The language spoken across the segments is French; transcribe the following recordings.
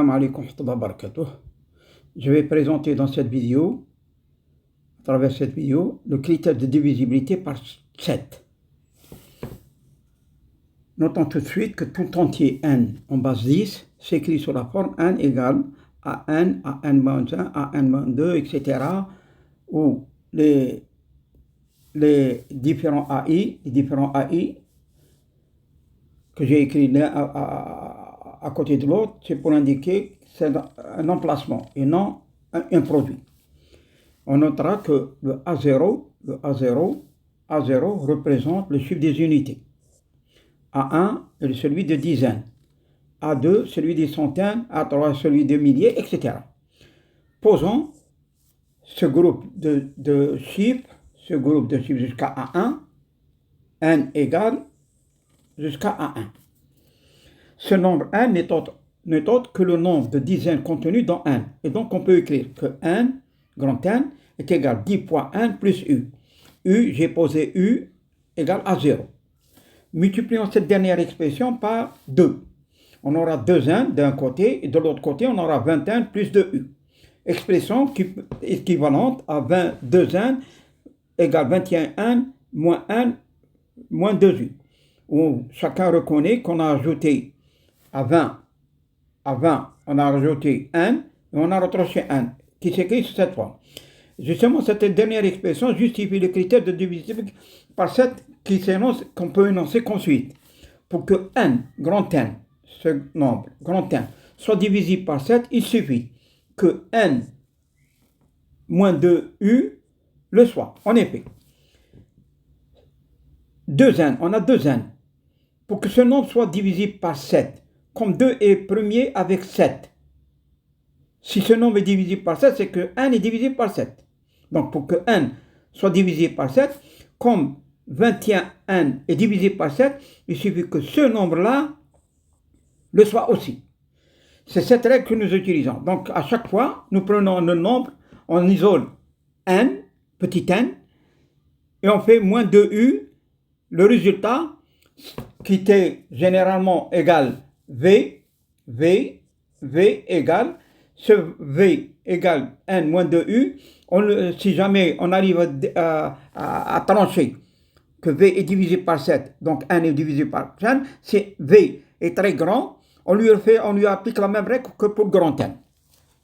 Assalamu alaikum wa rahmatullahi wa barakatuh. Je vais présenter dans cette vidéo, à travers cette vidéo, le critère de divisibilité par 7. Notons tout de suite que tout entier n en base 10 s'écrit sous la forme n égale à n-1, à n-2, etc. où les différents AI que j'ai écrits l'un à côté de l'autre, c'est pour indiquer que c'est un emplacement et non un produit. On notera que le A0 représente le chiffre des unités. A1 est celui de dizaines. A2, celui des centaines. A3, celui des milliers, etc. Posons ce groupe de chiffres jusqu'à A1, n égale jusqu'à A1. Ce nombre n n'est autre que le nombre de dizaines contenues dans n. Et donc on peut écrire que n, grand N, est égal à 10 fois n plus u. J'ai posé u égale à 0. Multiplions cette dernière expression par 2. On aura 2 n d'un côté et de l'autre côté on aura 20 n plus 2u. Expression équivalente à 22 n égale 21 n moins 2u. Où chacun reconnaît qu'on a ajouté à 20, on a rajouté n et on a retranché n, qui s'écrit sur cette forme. Justement, cette dernière expression justifie le critère de divisibilité par 7 qu'on peut énoncer qu'ensuite. Pour que n, grand N, ce nombre, grand N, soit divisible par 7, il suffit que n moins 2u le soit. En effet, 2n, on a 2n. Pour que ce nombre soit divisible par 7, comme 2 est premier avec 7. Si ce nombre est divisible par 7, c'est que n est divisible par 7. Donc pour que n soit divisible par 7, comme 21n est divisible par 7, il suffit que ce nombre-là le soit aussi. C'est cette règle que nous utilisons. Donc à chaque fois, nous prenons le nombre, on isole n, petit n, et on fait moins 2u, le résultat qui était généralement égal V égale, ce V égale n moins 2u, si jamais on arrive à trancher que V est divisé par 7, donc n est divisé par 7, si V est très grand, on lui applique la même règle que pour grand N.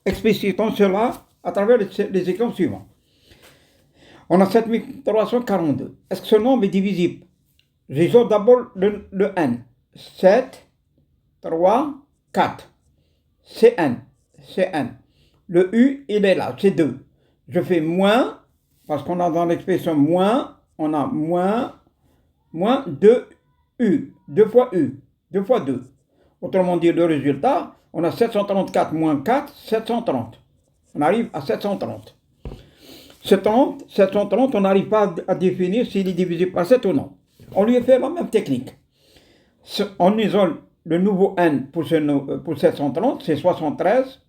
Explicitons cela à travers les exemples suivants. On a 7342. Est-ce que ce nombre est divisible? J'isole d'abord le n. 7, 3, 4. C'est n. Le u, il est là, c'est 2. Je fais moins, parce qu'on a dans l'expression moins, on a moins 2u. 2 fois u. 2 fois 2. Autrement dit, le résultat, on a 734 moins 4, 730. On arrive à 730. 730, on n'arrive pas à définir s'il est divisé par 7 ou non. On lui a fait la même technique. On isole le nouveau n pour 730, c'est 73,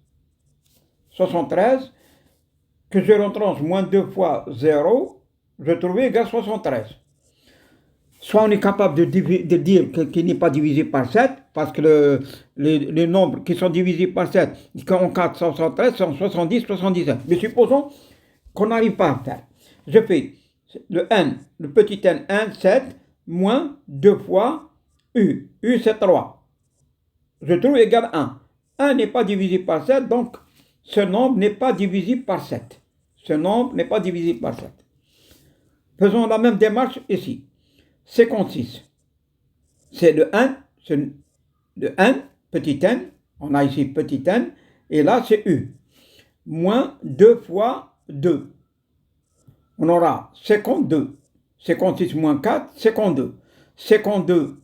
que je retranche moins 2 fois 0, je trouve égal 73. Soit on est capable de dire qu'il n'est pas divisé par 7, parce que les nombres qui sont divisés par 7, quand on 4, 73, sont 70, 77. Mais supposons qu'on n'arrive pas à faire. Je fais le n, le petit n, 1, 7, moins 2 fois u. U, c'est 3. Je trouve égal 1. 1 n'est pas divisible par 7, donc ce nombre n'est pas divisible par 7. Faisons la même démarche ici. 56. C'est le 1, petit n, on a ici petit n, et là c'est u. Moins 2 fois 2. On aura 52. 56 moins 4, 52. 52,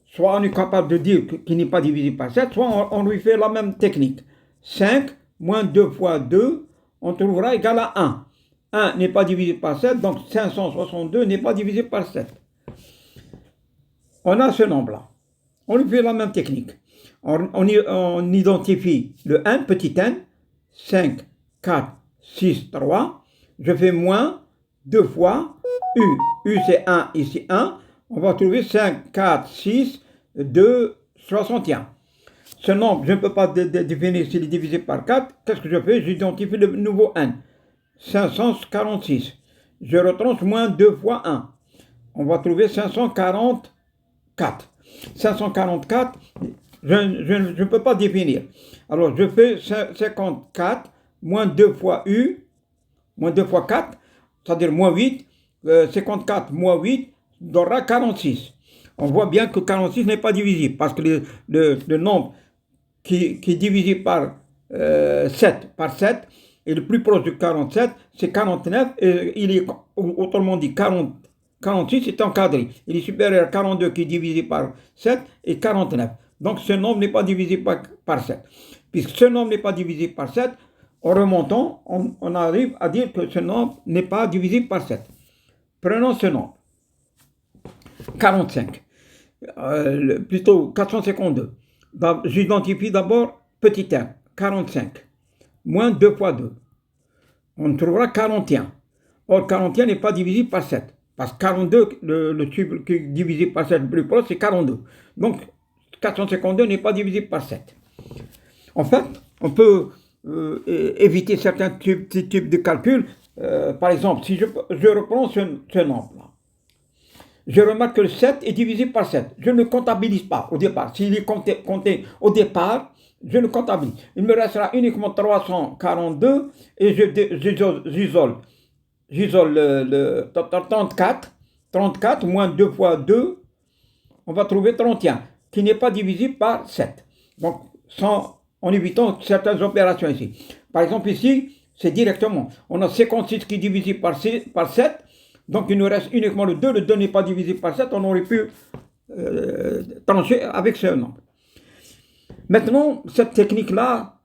soit on est capable de dire qu'il n'est pas divisé par 7, soit on lui fait la même technique. 5 moins 2 fois 2, on trouvera égal à 1. 1 n'est pas divisé par 7, donc 562 n'est pas divisé par 7. On a ce nombre-là. On lui fait la même technique. On identifie le 1, petit n, 5, 4, 6, 3. Je fais moins 2 fois u. U c'est 1, ici 1. On va trouver 5, 4, 6, 2, 61. Ce nombre, je ne peux pas définir s'il est divisé par 4. Qu'est-ce que je fais? J'identifie le nouveau n. 546. Je retranche moins 2 fois 1. On va trouver 544. 544, je ne peux pas définir. Alors, je fais 54 moins 2 fois U, moins 2 fois 4, c'est-à-dire moins 8. 54 moins 8 donnera 46. On voit bien que 46 n'est pas divisible, parce que le nombre qui est divisé par 7 par 7 est le plus proche de 47, c'est 49, et il est, autrement dit, 46 est encadré. Il est supérieur à 42 qui est divisé par 7 et 49. Donc ce nombre n'est pas divisé par 7. Puisque ce nombre n'est pas divisé par 7, en remontant, on arrive à dire que ce nombre n'est pas divisible par 7. Prenons ce nombre. 45. Plutôt 452. J'identifie d'abord petit 1, 45. Moins 2 fois 2. On trouvera 41. Or, 41 n'est pas divisible par 7. Parce que 42, le chiffre qui est divisé par 7 le plus proche, c'est 42. Donc, 452 n'est pas divisible par 7. En fait, on peut éviter certains types de calculs. Par exemple, si je reprends ce nombre-là, je remarque que le 7 est divisé par 7. Je ne comptabilise pas au départ. S'il est compté au départ, je ne comptabilise. Il me restera uniquement 342 et j'isole le 34. 34 moins 2 fois 2, on va trouver 31, qui n'est pas divisible par 7. Donc, en évitant certaines opérations ici. Par exemple, ici, c'est directement. On a 56 qui est divisé par 7. Donc, il nous reste uniquement le 2. Le 2 n'est pas divisé par 7. On aurait pu trancher avec ce nombre. Maintenant, cette technique-là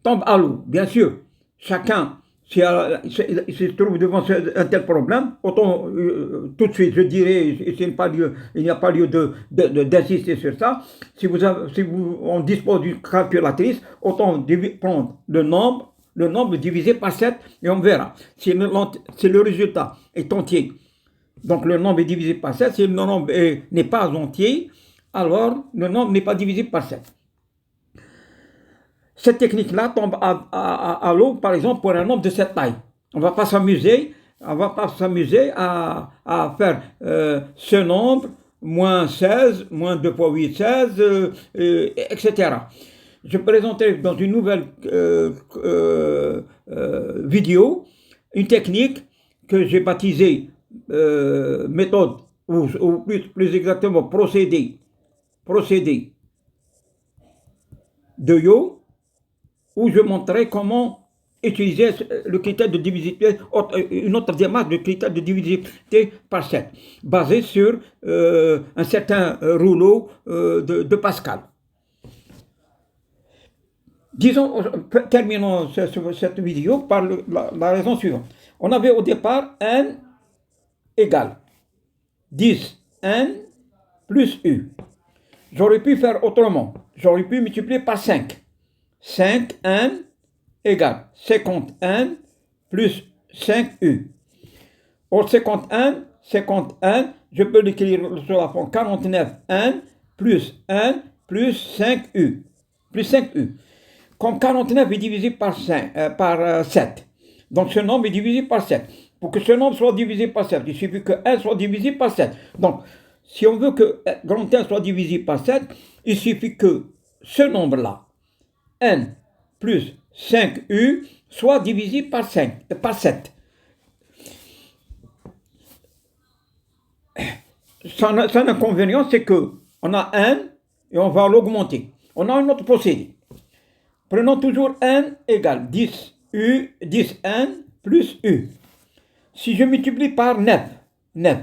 tombe à l'eau. Bien sûr, chacun, s'il se trouve devant un tel problème, autant tout de suite, je dirais, il n'y a pas lieu d'insister sur ça. Si on dispose d'une calculatrice, autant prendre le nombre divisé par 7 et on verra. Si le résultat est entier, donc le nombre est divisé par 7. Si le nombre n'est pas entier, alors le nombre n'est pas divisé par 7. Cette technique-là tombe à l'eau, par exemple, pour un nombre de cette taille. On ne va pas s'amuser à faire ce nombre, moins 16, moins 2 fois 8, 16, etc. Je présenterai dans une nouvelle vidéo une technique que j'ai baptisée méthode, ou plus exactement procédé de Yo, où je montrerai comment utiliser le critère de divisibilité, une autre démarche de critère de divisibilité par 7, basé sur un certain rouleau de Pascal. Terminons cette vidéo par la raison suivante. On avait au départ n égale 10 n plus u. J'aurais pu faire autrement. J'aurais pu multiplier par 5. 5n égale 50n plus 5u. Or 50n, je peux l'écrire sur la forme 49n plus 1 plus 5u. Plus 5u. Comme 49 est divisé par 7, donc ce nombre est divisé par 7. Pour que ce nombre soit divisé par 7, il suffit que 1 soit divisé par 7. Donc, si on veut que grand 1 soit divisé par 7, il suffit que ce nombre-là, n plus 5u, soit divisé par 7. Son inconvénient, c'est qu'on a n et on va l'augmenter. On a un autre procédé. Prenons toujours n égale 10n plus u. Si je multiplie par 9n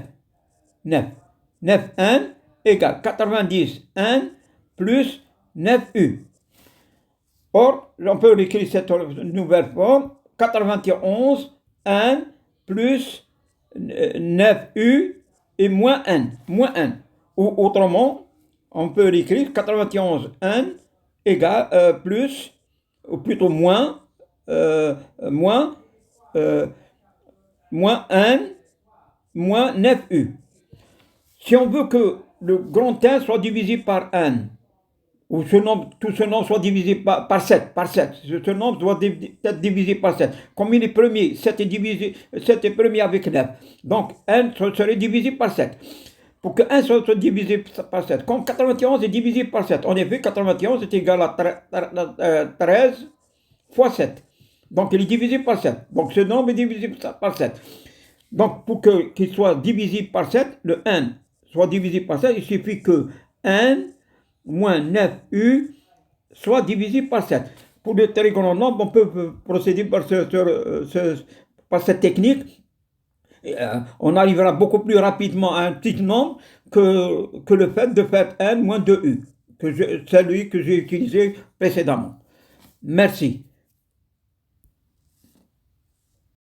égale 90n plus 9u. Or, on peut écrire cette nouvelle forme, 91n plus 9u et moins n. Ou autrement, on peut l'écrire 91n égale plus, ou plutôt moins n moins 9u. Si on veut que le grand n soit divisé par n, Ou tout ce nombre soit divisé par 7, par 7. Ce nombre doit être divisé par 7. Comme il est premier, 7 est premier avec 9. Donc, n serait divisé par 7. Pour que 1 soit divisé par 7. Comme 91 est divisé par 7. En effet, 91 est égal à 13 fois 7. Donc, il est divisé par 7. Donc, ce nombre est divisé par 7. Donc, pour qu'il soit divisé par 7, le n soit divisé par 7, il suffit que n moins 9u soit divisé par 7. Pour de très grands nombres, on peut procéder par cette technique. On arrivera beaucoup plus rapidement à un petit nombre que le fait de faire n moins 2u, celui que j'ai utilisé précédemment. Merci.